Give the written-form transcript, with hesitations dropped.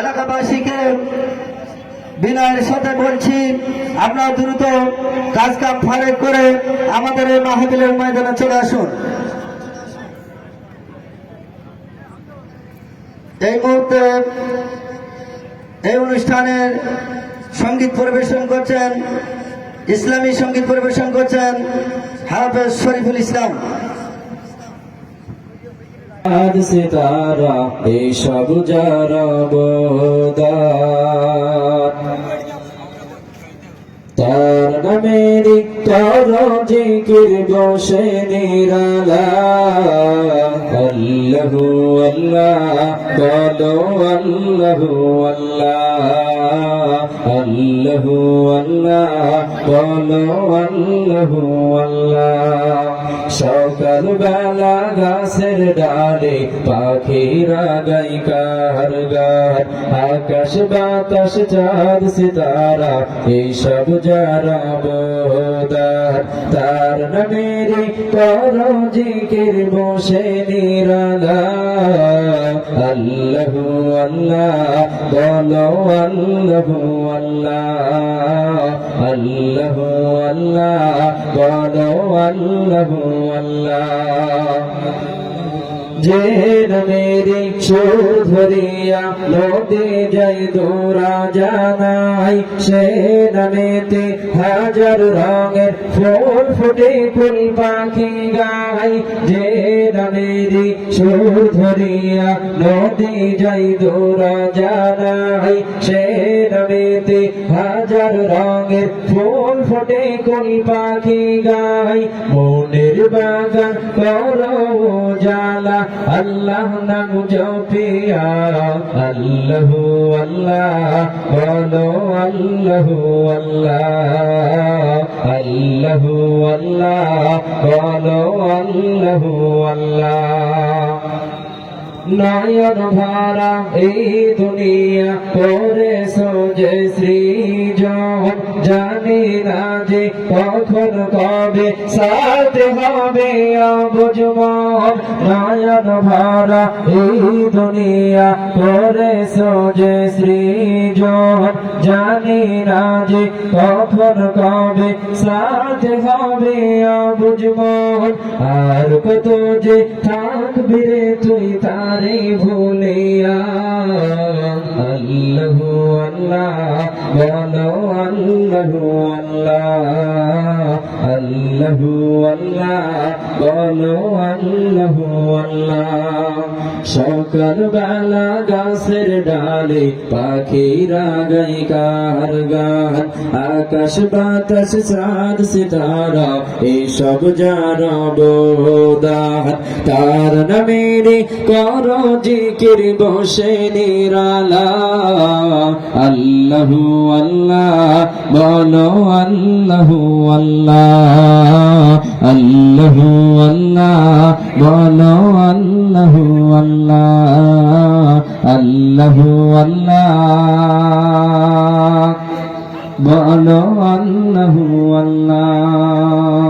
এলাকাবাসীকে বিনয়ের সাথে বলছি, আপনারা দ্রুত কাজ কাম ফারেক করে আমাদের এই মাহফিলের ময়দানে চলে আসুন। এই মুহূর্তে এই অনুষ্ঠানের সঙ্গীত পরিবেশন করছেন, ইসলামী সঙ্গীত পরিবেশন করছেন হাফেজ শরীফুল ইসলাম। সিতারা এইসব যারা বদার তার নামের কর জিকির বসে নিরালা আল্লাহু আল্লাহ বলো আল্লাহু আল্লাহ আল্লাহু আল্লাহ বলো আল্লাহু আল্লাহ। সকাল বেলা গাছের ডালে পাখিরা গায় কার গান, আকাশ বাতাস চাঁদ সিতারা এইসব যারা বোদার তার নামের কর জিকির বসে নিরালা আল্লাহু আল্লাহ বলো আল্লাহু আল্লাহ আল্লাহু আল্লাহ বলো আল্লাহু আল্লাহ। যে নামের সুর ধরিয়া লোটে যাই দৌড়া জানাই, সে নামেতে হাজার রঙের ফুল ফুটে ফুল পাখি গায়। যে নামের সুর ধরিয়া লোটে যাই দৌড়া জানাই, সে নামেতে হাজার রঙের ফুল ফুটে ফুল পাখি গায়। মনের বাগান করো জালা আল্লাহ নাম জপিয়া আল্লাহু আল্লাহ বলো আল্লাহু আল্লাহ আল্লাহু আল্লাহ বলো আল্লাহু আল্লাহ। নয়ন ভরা এই দুনিয়া করেছো যে সৃজন, জানি না যে কখন কবে সাথে হবে অবুঝমন। নয়ন ভরা এই দুনিয়া করেছো যে সৃজন, জানি না যে কখন কবে সাথে হবে অবুঝমন। আর কত যে থাকবি রে তুই তারে ভুলিয়া আল্লাহু আল্লাহ বলো আল্লাহু আল্লাহ আল্লাহু আল্লাহ বলো আল্লাহু আল্লাহ। সকাল বেলা গাছের ডালে পাখিরা গায় কার গান, আকাশ বাতাস চাঁদ সিতারা এইসব যারা বোদার তার নামের কর জিকির বসে নিরালা আল্লাহু আল্লাহ বলো আল্লাহু আল্লাহ আল্লাহু আল্লাহ বলো আল্লাহু আল্লাহ আল্লাহু আল্লাহ বলো আল্লাহু আল্লাহ।